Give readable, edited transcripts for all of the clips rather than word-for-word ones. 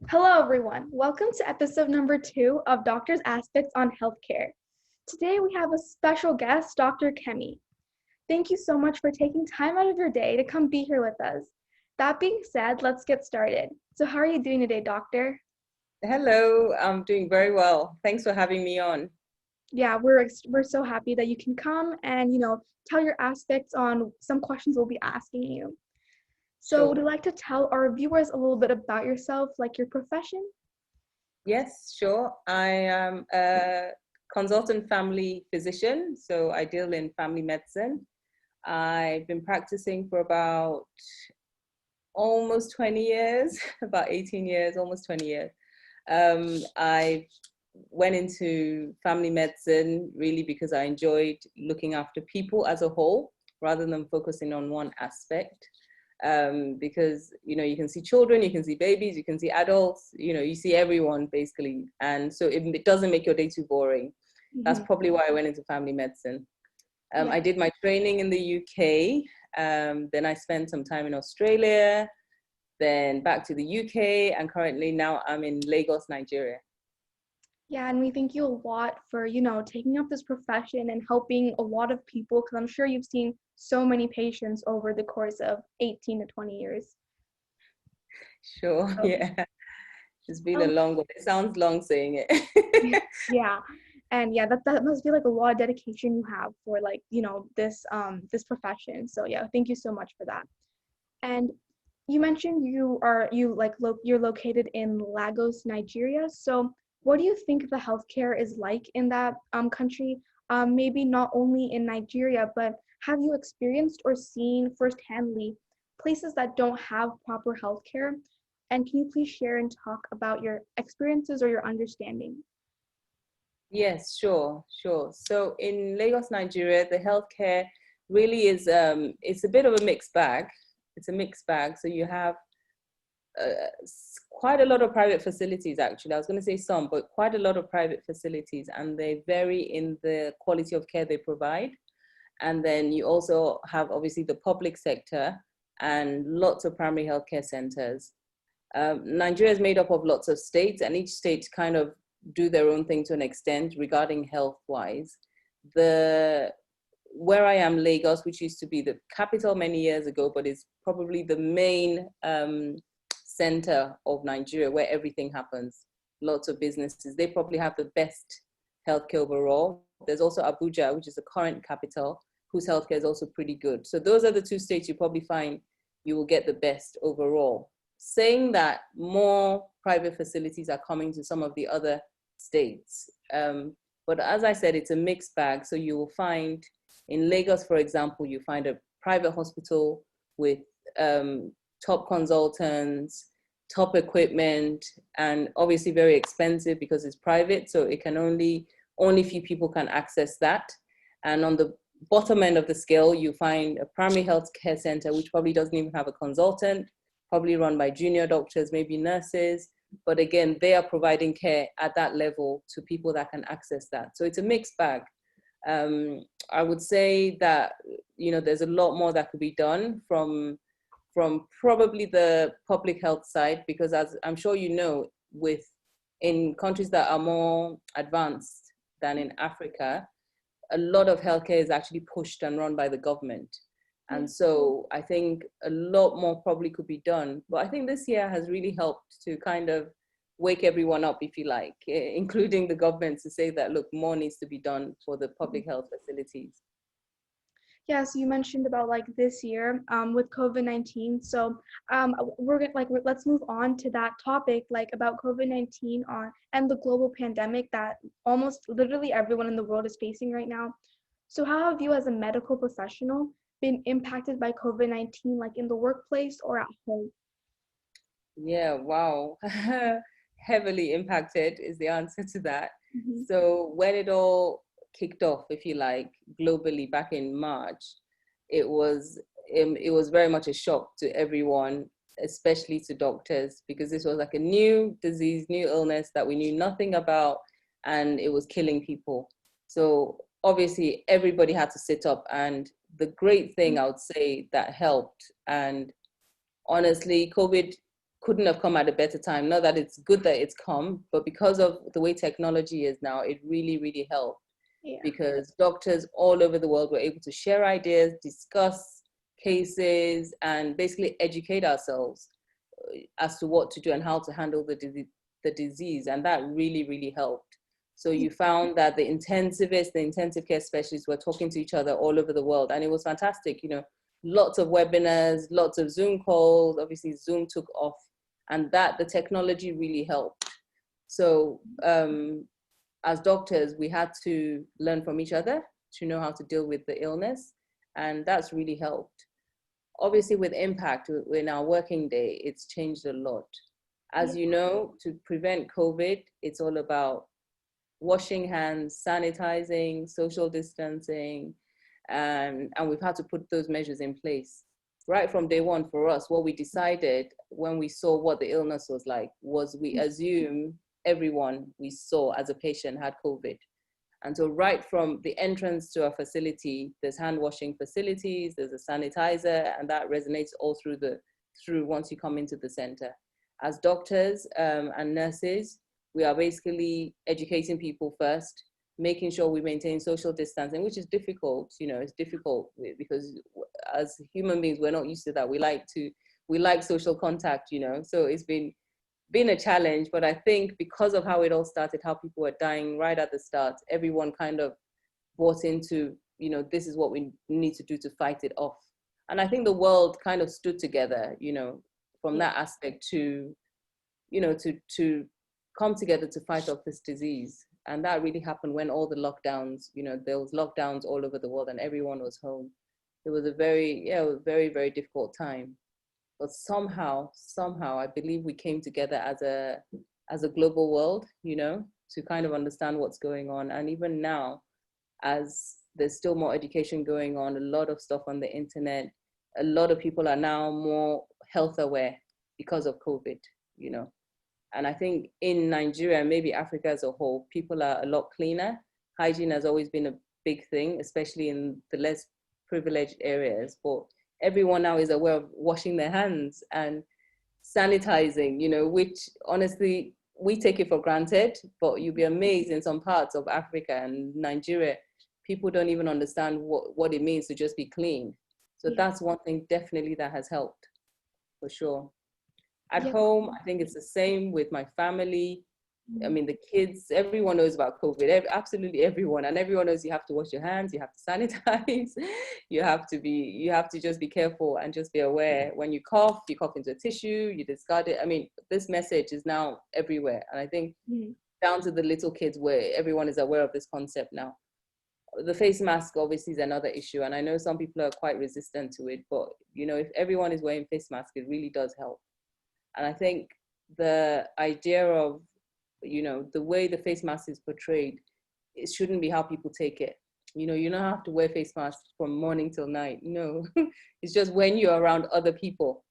Hello, everyone. Welcome to episode number 2 of Doctor's Aspects on Healthcare. Today we have a special guest, Dr. Kemi. Thank you so much for taking time out of your day to come be here with us. That being said, let's get started. So, how are you doing today, Doctor? Hello, I'm doing very well. Thanks for having me on. Yeah, we're so happy that you can come and tell your aspects on some questions we'll be asking you. So, would you Sure. like to tell our viewers a little bit about yourself, like your profession? Yes, sure. I am a consultant family physician, so I deal in family medicine. I've been practicing for about almost 20 years, about 18 years, almost 20 years. I went into family medicine really because I enjoyed looking after people as a whole rather than focusing on one aspect. Because you can see children, you can see babies, you can see adults, you see everyone basically, and so it doesn't make your day too boring. That's Mm-hmm. probably why I went into family medicine. Yeah. I did my training in the UK, then I spent some time in Australia, then back to the UK, and currently now I'm in Lagos, Nigeria. Yeah, and we thank you a lot for, taking up this profession and helping a lot of people because I'm sure you've seen so many patients over the course of 18 to 20 years. Sure. So, Yeah, it's been a um, long one. It sounds long saying it. yeah. And yeah, that must be like a lot of dedication you have for like, this profession. So yeah, thank you so much for that. And you mentioned you're located in Lagos, Nigeria. So what do you think the healthcare is like in that country? Maybe not only in Nigeria, but have you experienced or seen firsthandly places that don't have proper healthcare? And can you please share and talk about your experiences or your understanding? Yes, sure, sure. So in Lagos, Nigeria, the healthcare really is it's a bit of a mixed bag. It's a mixed bag. So you have quite a lot of private facilities actually. I was going to say some, but quite a lot of private facilities, and they vary in the quality of care they provide. And then you also have obviously the public sector and lots of primary healthcare centers. Nigeria is made up of lots of states, and each state kind of do their own thing to an extent regarding health wise. The Where I am, Lagos, which used to be the capital many years ago, but is probably the main center of Nigeria where everything happens. Lots of businesses. They probably have the best healthcare overall. There's also Abuja, which is the current capital, whose healthcare is also pretty good. So those are the two states you probably find you will get the best overall. Saying that, more private facilities are coming to some of the other states. But as I said, it's a mixed bag. So you will find in Lagos, for example, you find a private hospital with top consultants, top equipment, and obviously very expensive because it's private. So it can only few people can access that. And on the bottom end of the scale, you find a primary health care center, which probably doesn't even have a consultant, probably run by junior doctors, maybe nurses. But again, they are providing care at that level to people that can access that. So it's a mixed bag. I would say that there's a lot more that could be done from probably the public health side, because as I'm sure you know, with in countries that are more advanced than in Africa, a lot of healthcare is actually pushed and run by the government. Yeah. And so I think a lot more probably could be done. But I think this year has really helped to kind of wake everyone up, if you like, including the government, to say that, look, more needs to be done for the public health facilities. Yeah, so you mentioned about like this year with COVID-19. So let's move on to that topic, like about COVID-19 on and the global pandemic that almost literally everyone in the world is facing right now. So how have you as a medical professional been impacted by COVID-19, like in the workplace or at home? Yeah, wow. Heavily impacted is the answer to that. Mm-hmm. So when it all kicked off, if you like, globally back in March, it was very much a shock to everyone, especially to doctors, because this was like a new disease, new illness that we knew nothing about, and it was killing people. So obviously everybody had to sit up, and the great thing I would say that helped, and honestly, COVID couldn't have come at a better time. Not that it's good that it's come, but because of the way technology is now, it really, really helped, Yeah. because doctors all over the world were able to share ideas, discuss cases, and basically educate ourselves as to what to do and how to handle the disease. And that really, really helped. So you found that the intensivists, the intensive care specialists were talking to each other all over the world. And it was fantastic, lots of webinars, lots of Zoom calls. Obviously, Zoom took off, and that the technology really helped. So as doctors, we had to learn from each other to know how to deal with the illness. And that's really helped. Obviously, with impact in our working day, it's changed a lot. As you know, to prevent COVID, it's all about washing hands, sanitizing, social distancing, and we've had to put those measures in place. Right from day one for us, what we decided when we saw what the illness was like was we assume everyone we saw as a patient had COVID. And so right from the entrance to our facility, there's hand washing facilities, there's a sanitizer, and that resonates all through once you come into the center. As doctors and nurses, we are basically educating people first, making sure we maintain social distancing, which is difficult. It's difficult because as human beings, we're not used to that. We like social contact, so it's been a challenge. But I think because of how it all started, how people were dying right at the start, everyone kind of bought into, this is what we need to do to fight it off. And I think the world kind of stood together, from that aspect to come together to fight off this disease. And that really happened when all the lockdowns, there was lockdowns all over the world and everyone was home. It was a very, very difficult time. But somehow, I believe we came together as a global world, to kind of understand what's going on. And even now, as there's still more education going on, a lot of stuff on the internet, a lot of people are now more health aware because of COVID, And I think in Nigeria, and maybe Africa as a whole, people are a lot cleaner. Hygiene has always been a big thing, especially in the less privileged areas. But everyone now is aware of washing their hands and sanitizing, which honestly, we take it for granted, but you'll be amazed in some parts of Africa and Nigeria, people don't even understand what it means to just be clean. So that's one thing definitely that has helped, for sure. At home, I think it's the same with my family. I mean, the kids, everyone knows about COVID, absolutely everyone. And everyone knows you have to wash your hands, you have to sanitize, you have to just be careful and just be aware. When you cough into a tissue, you discard it. I mean, this message is now everywhere. And I think down to the little kids where everyone is aware of this concept now. The face mask obviously is another issue. And I know some people are quite resistant to it, but if everyone is wearing face masks, it really does help. And I think the idea of, the way the face mask is portrayed, it shouldn't be how people take it. You don't have to wear face masks from morning till night. No, it's just when you're around other people,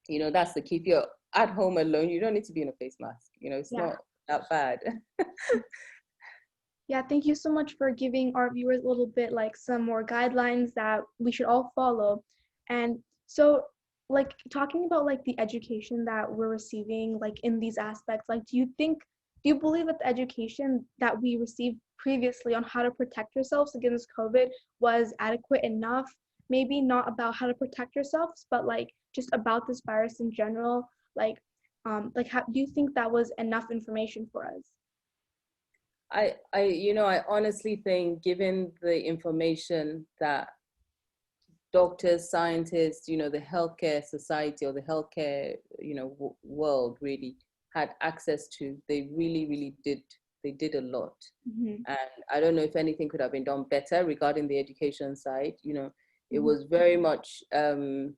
that's the key. If you're at home alone, you don't need to be in a face mask. It's not that bad. Yeah, thank you so much for giving our viewers a little bit like some more guidelines that we should all follow. And so, like, talking about like the education that we're receiving, like in these aspects, like do you believe that the education that we received previously on how to protect yourselves against COVID was adequate enough? Maybe not about how to protect yourselves, but like just about this virus in general. Like how do you think that was enough information for us? I honestly think, given the information that doctors, scientists, the healthcare society or the healthcare, world really had access to, they really did. They did a lot. And I don't know if anything could have been done better regarding the education side. It was very much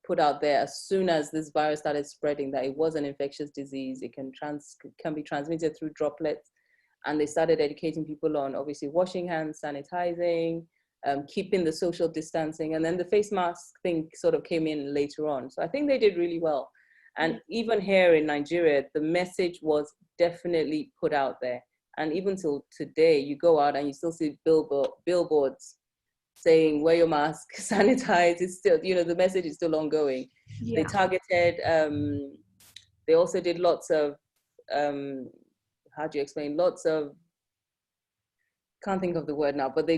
put out there as soon as this virus started spreading that it was an infectious disease. It can be transmitted through droplets. And they started educating people on obviously washing hands, sanitizing, keeping the social distancing. And then the face mask thing sort of came in later on. So I think they did really well. And even here in Nigeria, the message was definitely put out there. And even till today, you go out and you still see billboards saying, wear your mask, sanitize. It's still, the message is still ongoing. They targeted They also did lots of, how do you explain, lots of, can't think of the word now, but they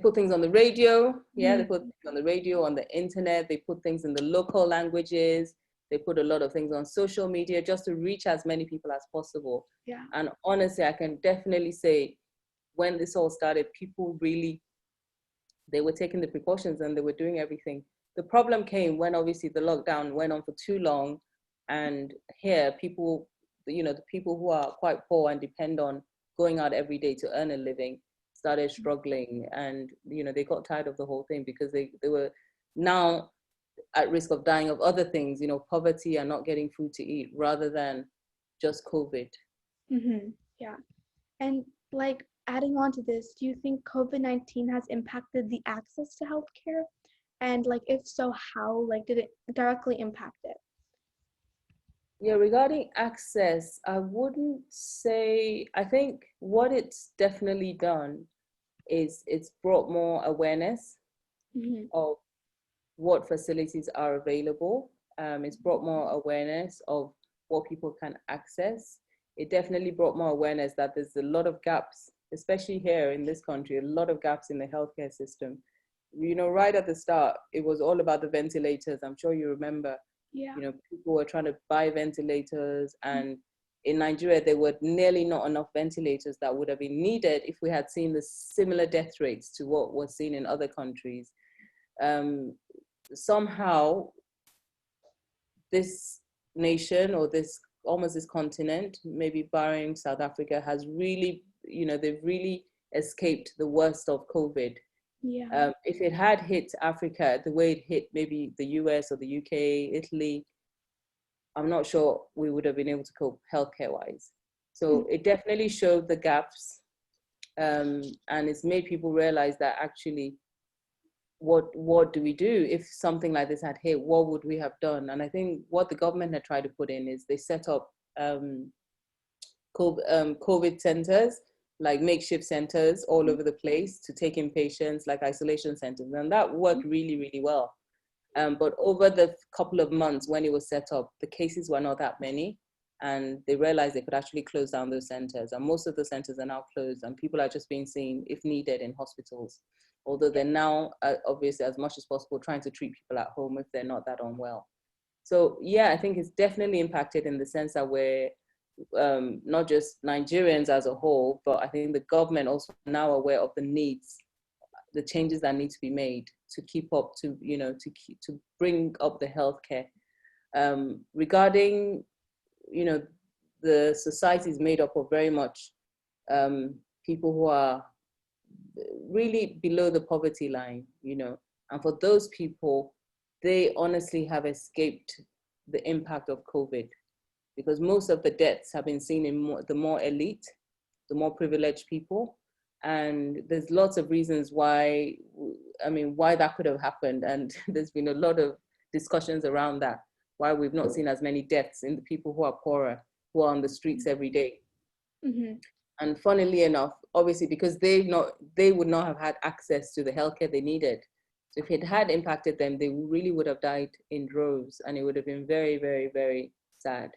put things on the radio. Yeah, they Mhm. put things on the radio, on the internet. They put things in the local languages. They put a lot of things on social media just to reach as many people as possible. Yeah. And honestly, I can definitely say when this all started, people really, they were taking the precautions and they were doing everything. The problem came when obviously the lockdown went on for too long. And here, people, the people who are quite poor and depend on going out every day to earn a living started struggling. And, they got tired of the whole thing because they were now at risk of dying of other things, poverty and not getting food to eat rather than just COVID. Yeah. And like adding on to this, do you think COVID-19 has impacted the access to healthcare? And like if so, how like did it directly impact it? Yeah, regarding access, I wouldn't say, I think what it's definitely done is it's brought more awareness Mm-hmm. of what facilities are available. It's brought more awareness of what people can access. It definitely brought more awareness that there's a lot of gaps, especially here in this country, a lot of gaps in the healthcare system. Right at the start, it was all about the ventilators. I'm sure you remember, Yeah. people were trying to buy ventilators, and in Nigeria, there were nearly not enough ventilators that would have been needed if we had seen the similar death rates to what was seen in other countries. Somehow this nation, or this continent, maybe barring South Africa, has really, they've really escaped the worst of COVID. Yeah. If it had hit Africa the way it hit maybe the US or the UK, Italy, I'm not sure we would have been able to cope healthcare wise. So it definitely showed the gaps, and it's made people realize that actually, what do we do if something like this had hit? What would we have done? And I think what the government had tried to put in is they set up COVID centers, like makeshift centers all over the place to take in patients, like isolation centers, and that worked really, really well. But over the couple of months when it was set up, the cases were not that many, and they realized they could actually close down those centers. And most of the centers are now closed, and people are just being seen, if needed, in hospitals. Although they're now, obviously, as much as possible, trying to treat people at home if they're not that unwell. So yeah, I think it's definitely impacted in the sense that we're not just Nigerians as a whole, but I think the government also now aware of the needs, the changes that need to be made to keep up to, to bring up the healthcare. Regarding, the society is made up of very much people who are really below the poverty line, and for those people, they honestly have escaped the impact of COVID, because most of the deaths have been seen in the more elite, the more privileged people. And there's lots of reasons why, why that could have happened. And there's been a lot of discussions around that, why we've not seen as many deaths in the people who are poorer, who are on the streets every day. Mm-hmm. And funnily enough, obviously, because they would not have had access to the healthcare they needed. So if it had impacted them, they really would have died in droves, and it would have been very, very, very sad.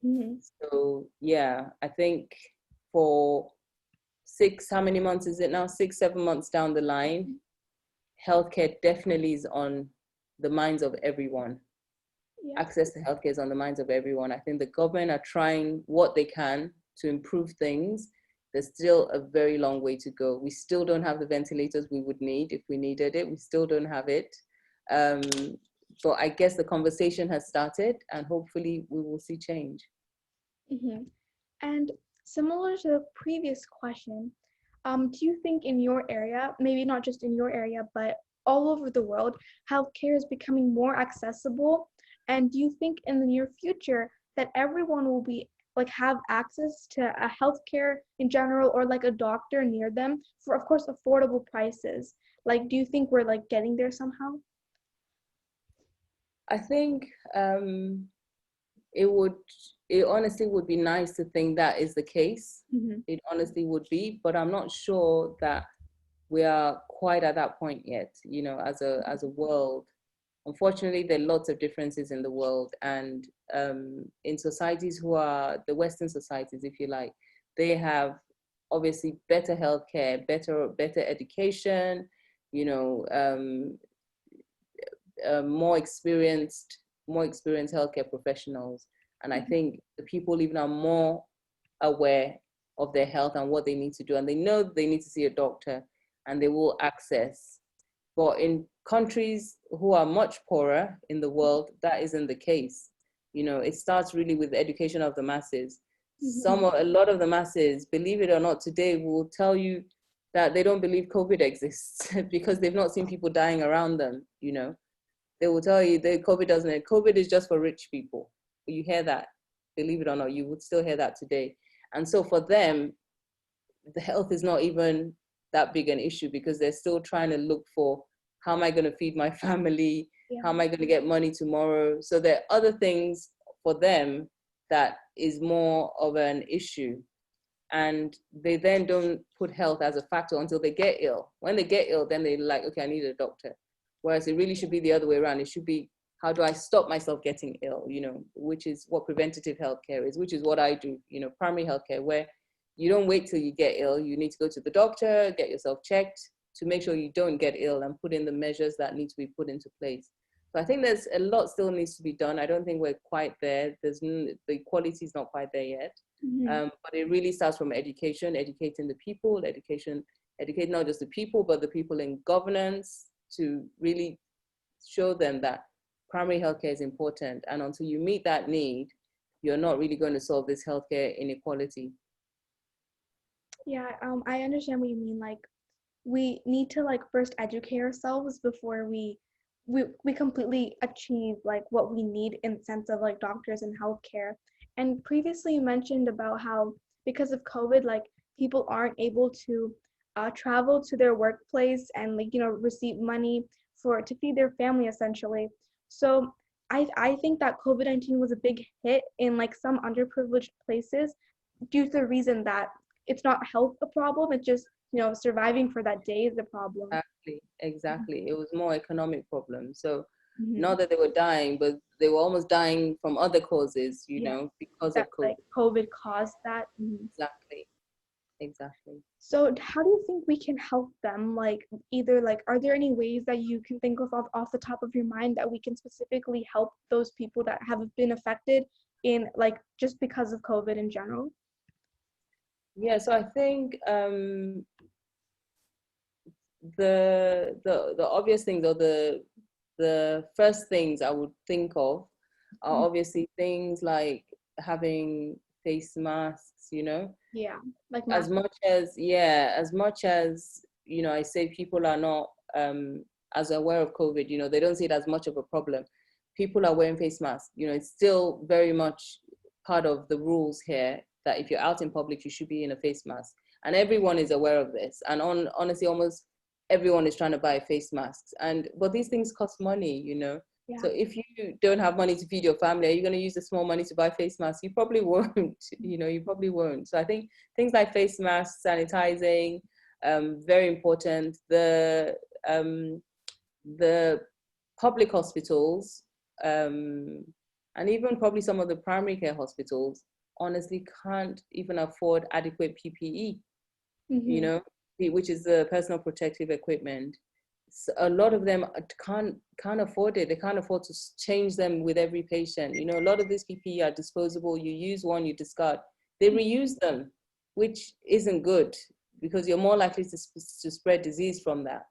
Mm-hmm. So yeah, I think for how many months is it now? 6, 7 months down the line, healthcare definitely is on the minds of everyone. Yeah. Access to healthcare is on the minds of everyone. I think the government are trying what they can to improve things. There's still a very long way to go. We still don't have the ventilators we would need if we needed it. We still don't have it. But I guess the conversation has started, and hopefully we will see change. Mm-hmm. And similar to the previous question, do you think in your area, maybe not just in your area, but all over the world, healthcare is becoming more accessible? And do you think in the near future that everyone will be like have access to a healthcare in general, or like a doctor near them for, of course, affordable prices? Like, do you think we're like getting there somehow? I think it would, it honestly would be nice to think that is the case. Mm-hmm. It honestly would be, but I'm not sure that we are quite at that point yet, as a world. unfortunately, there are lots of differences in the world, and in societies who are the Western societies, if you like, they have obviously better healthcare, better education, you know, more experienced healthcare professionals, and I think the people even are more aware of their health and what they need to do, and they know they need to see a doctor, and they will access. But in countries who are much poorer in the world, that isn't the case. You know, it starts really with the education of the masses. Mm-hmm. A lot of the masses, believe it or not, today will tell you that they don't believe COVID exists because they've not seen people dying around them. You know, they will tell you that COVID doesn't. COVID is just for rich people. You hear that, believe it or not, you would still hear that today. And so for them, the health is not even that big an issue because they're still trying to look for, how am I going to feed my family? Yeah. How am I going to get money tomorrow? So there are other things for them that is more of an issue. And they then don't put health as a factor until they get ill. When they get ill, then they're like, okay, I need a doctor. Whereas it really should be the other way around. It should be, how do I stop myself getting ill? You know, which is what preventative healthcare is, which is what I do, you know, primary healthcare, where you don't wait till you get ill. You need to go to the doctor, get yourself checked to make sure you don't get ill and put in the measures that need to be put into place. So I think there's a lot still needs to be done. I don't think we're quite there. The quality is not quite there yet. Mm-hmm. But it really starts from education, educating the people, educate not just the people, but the people in governance, to really show them that primary healthcare is important. And until you meet that need, you're not really going to solve this healthcare inequality. Yeah, I understand what you mean. Like, we need to like first educate ourselves before we completely achieve like what we need in the sense of like doctors and healthcare. And previously you mentioned about how because of COVID, like people aren't able to travel to their workplace and like receive money for to feed their family essentially. So I think that COVID-19 was a big hit in like some underprivileged places due to the reason that it's not health a problem, it's just surviving for that day is the problem. Exactly. It was more economic problem. So Mm-hmm. not that they were dying, but they were almost dying from other causes, you Yeah, know, because of that COVID. like COVID caused that. Mhm. Exactly. Exactly. So how do you think we can help them? Like either like, are there any ways that you can think of off the top of your mind that we can specifically help those people that have been affected in like just because of COVID in general? Yeah, so I think the obvious things, or the first things I would think of are Mhm. obviously things like having face masks, you know, Yeah, like as math. much as, yeah, as much as, you know, I say people are not as aware of COVID, you know, they don't see it as much of a problem. People are wearing face masks, you know, it's still very much part of the rules here that if you're out in public, you should be in a face mask. And everyone is aware of this. And honestly, almost everyone is trying to buy face masks. And but these things cost money, you know. Yeah. So if you don't have money to feed your family, are you going to use the small money to buy face masks? You probably won't. You know, you probably won't. So I think things like face masks, sanitizing, very important. The public hospitals, and even probably some of the primary care hospitals, honestly can't even afford adequate PPE, you Mm-hmm. know, which is the personal protective equipment. So a lot of them can't afford it. They can't afford to change them with every patient. You know, a lot of these PPE are disposable. You use one, you discard. They reuse them, which isn't good because you're more likely to spread disease from that.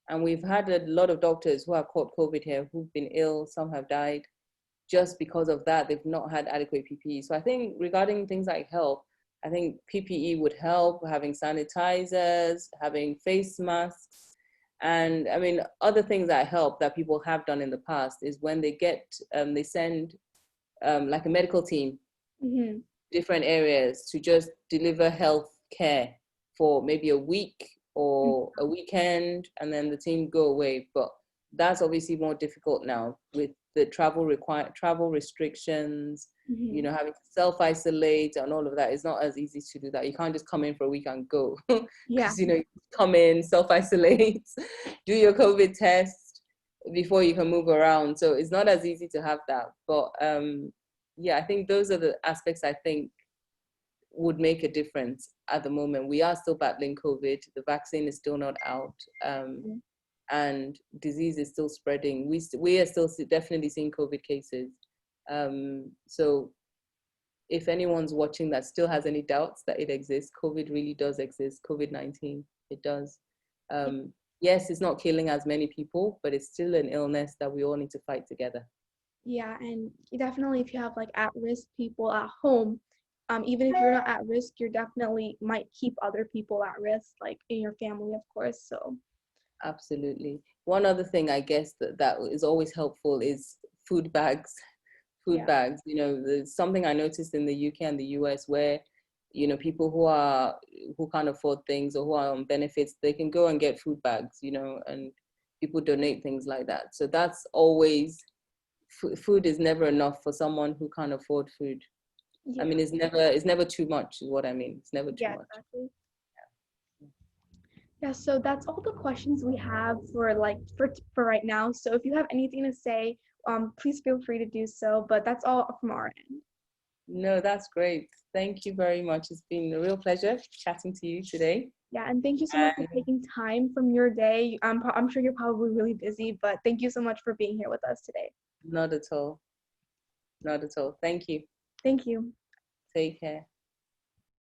And we've had a lot of doctors who have caught COVID here who've been ill. Some have died just because of that. They've not had adequate PPE. So I think regarding things like health, I think PPE would help, having sanitizers, having face masks. And I mean, other things that help that people have done in the past is when they send like a medical team, Mm-hmm. different areas to just deliver health care for maybe a week or a weekend, and then the team go away. But that's obviously more difficult now with the travel restrictions, you Mm-hmm. know, having to self-isolate and all of that. It's not as easy to do that. You can't just come in for a week and go Yeah. because, you know, you come in, self-isolate, do your COVID test, before you can move around. So it's not as easy to have that. But yeah, I think those are the aspects I think would make a difference at the moment. We are still battling COVID. The vaccine is still not out. Mm. And disease is still spreading. We are still definitely seeing COVID cases. So if anyone's watching that still has any doubts that it exists, COVID really does exist. COVID-19, it does. Yes, it's not killing as many people, but it's still an illness that we all need to fight together. Yeah, and definitely if you have like at-risk people at home, even if you're not at risk, you're definitely might keep other people at risk, like in your family, of course. So Absolutely. One other thing I guess that is always helpful is food bags. Food yeah, bags, you know, there's something I noticed in the UK and the US where, you know, people who can't afford things or who are on benefits, they can go and get food bags, you know, and people donate things like that. So that's always, food is never enough for someone who can't afford food. I yeah, mean, it's never too much is what I mean. It's never too yeah, much. exactly. Yeah, so that's all the questions we have for like for right now. So if you have anything to say, please feel free to do so. But that's all from our end. No, that's great. Thank you very much. It's been a real pleasure chatting to you today. Yeah, and thank you so much for taking time from your day. I'm sure you're probably really busy, but thank you so much for being here with us today. Not at all. Not at all. Thank you. Thank you. Take care.